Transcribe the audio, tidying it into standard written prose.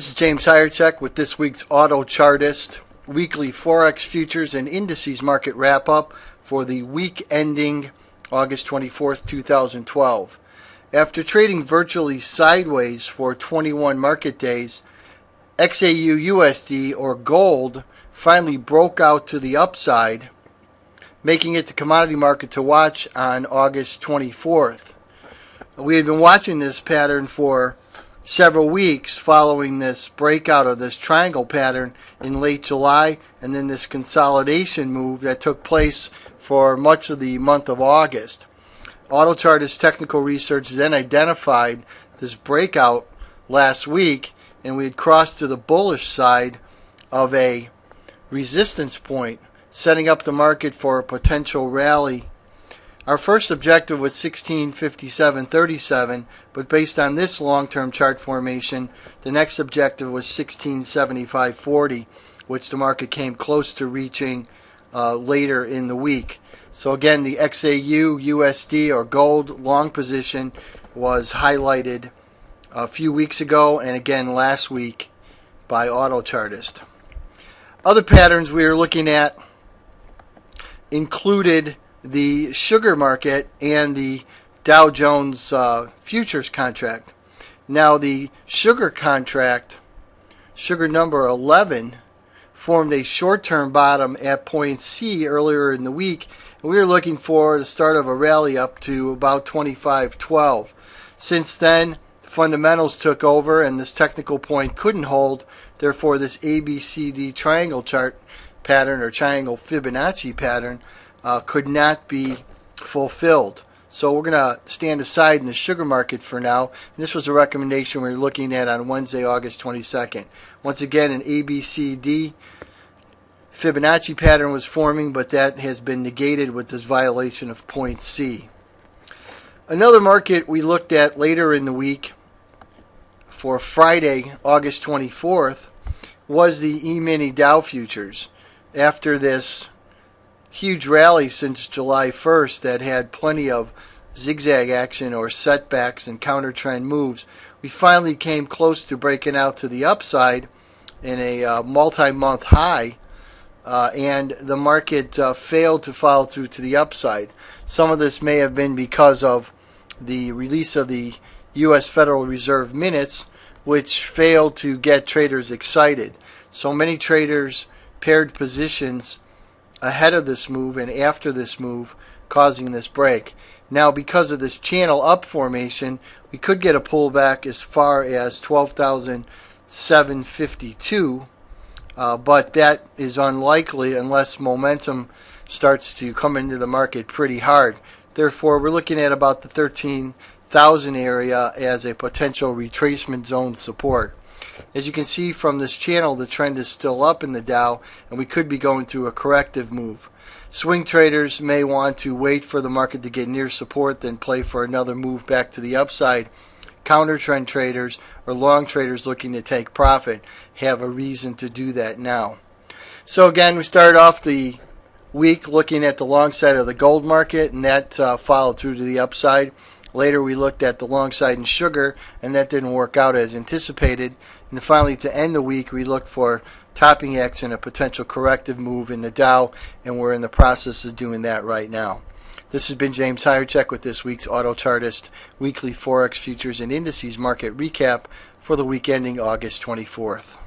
This is James Hirechek with this week's Autochartist weekly Forex futures and indices market wrap-up for the week ending August 24th, 2012. After trading virtually sideways for 21 market days, XAUUSD, or gold, finally broke out to the upside, making it the commodity market to watch on August 24th. We had been watching this pattern for several weeks following this breakout of this triangle pattern in late July, and then this consolidation move that took place for much of the month of August. Autochartist technical research then identified this breakout last week, and we had crossed to the bullish side of a resistance point, setting up the market for a potential rally. Our first objective was 1657.37, but based on this long-term chart formation, the next objective was 1675.40, which the market came close to reaching later in the week. So again, the XAUUSD, or gold long position, was highlighted a few weeks ago and again last week by Autochartist. Other patterns we were looking at included the sugar market and the Dow Jones futures contract. Now the sugar contract, sugar number 11, formed a short-term bottom at point C earlier in the week, and we were looking for the start of a rally up to about 25.12. Since then, fundamentals took over and this technical point couldn't hold. Therefore, this ABCD triangle chart pattern, or triangle Fibonacci pattern, could not be fulfilled. So we're going to stand aside in the sugar market for now. And this was a recommendation we were looking at on Wednesday, August 22nd. Once again, an ABCD Fibonacci pattern was forming, but that has been negated with this violation of point C. Another market we looked at later in the week for Friday, August 24th, was the E-mini Dow Futures. After this huge rally since July 1st that had plenty of zigzag action or setbacks and counter trend moves, we finally came close to breaking out to the upside in a multi-month high, and the market failed to follow through to the upside. Some of this may have been because of the release of the U.S. Federal Reserve minutes, which failed to get traders excited. So many traders paired positions ahead of this move and after this move, causing this break. Now, because of this channel up formation, we could get a pullback as far as 12,752, but that is unlikely unless momentum starts to come into the market pretty hard. Therefore, we're looking at about the 13,000 area as a potential retracement zone support. As you can see from this channel, the trend is still up in the Dow, and we could be going through a corrective move. Swing traders may want to wait for the market to get near support, then play for another move back to the upside. Counter trend traders or long traders looking to take profit have a reason to do that now. So again, we started off the week looking at the long side of the gold market, and that followed through to the upside. Later we looked at the long side in sugar, and that didn't work out as anticipated. And finally, to end the week, we looked for topping X and a potential corrective move in the Dow, and we're in the process of doing that right now. This has been James Hirechek with this week's Autochartist weekly Forex futures and indices market recap for the week ending August 24th.